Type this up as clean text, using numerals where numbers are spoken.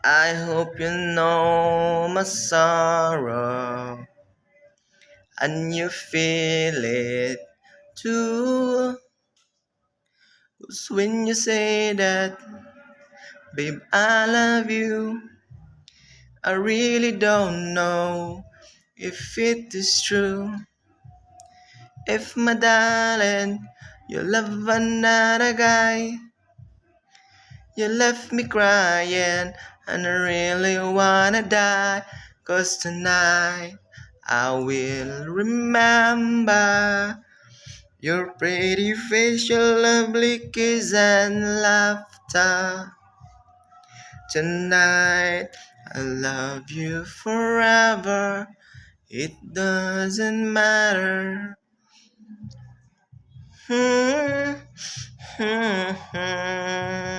I hope you know my sorrow and you feel it too. 'Cause when you say that, babe, I love you, I really don't know if it is true. If my darling, you love another guy, you left me crying, and I really wanna die. 'Cause tonight I will remember your pretty face, your lovely kiss and laughter. Tonight I love you forever. It doesn't matter. Hmm, hmm, hmm.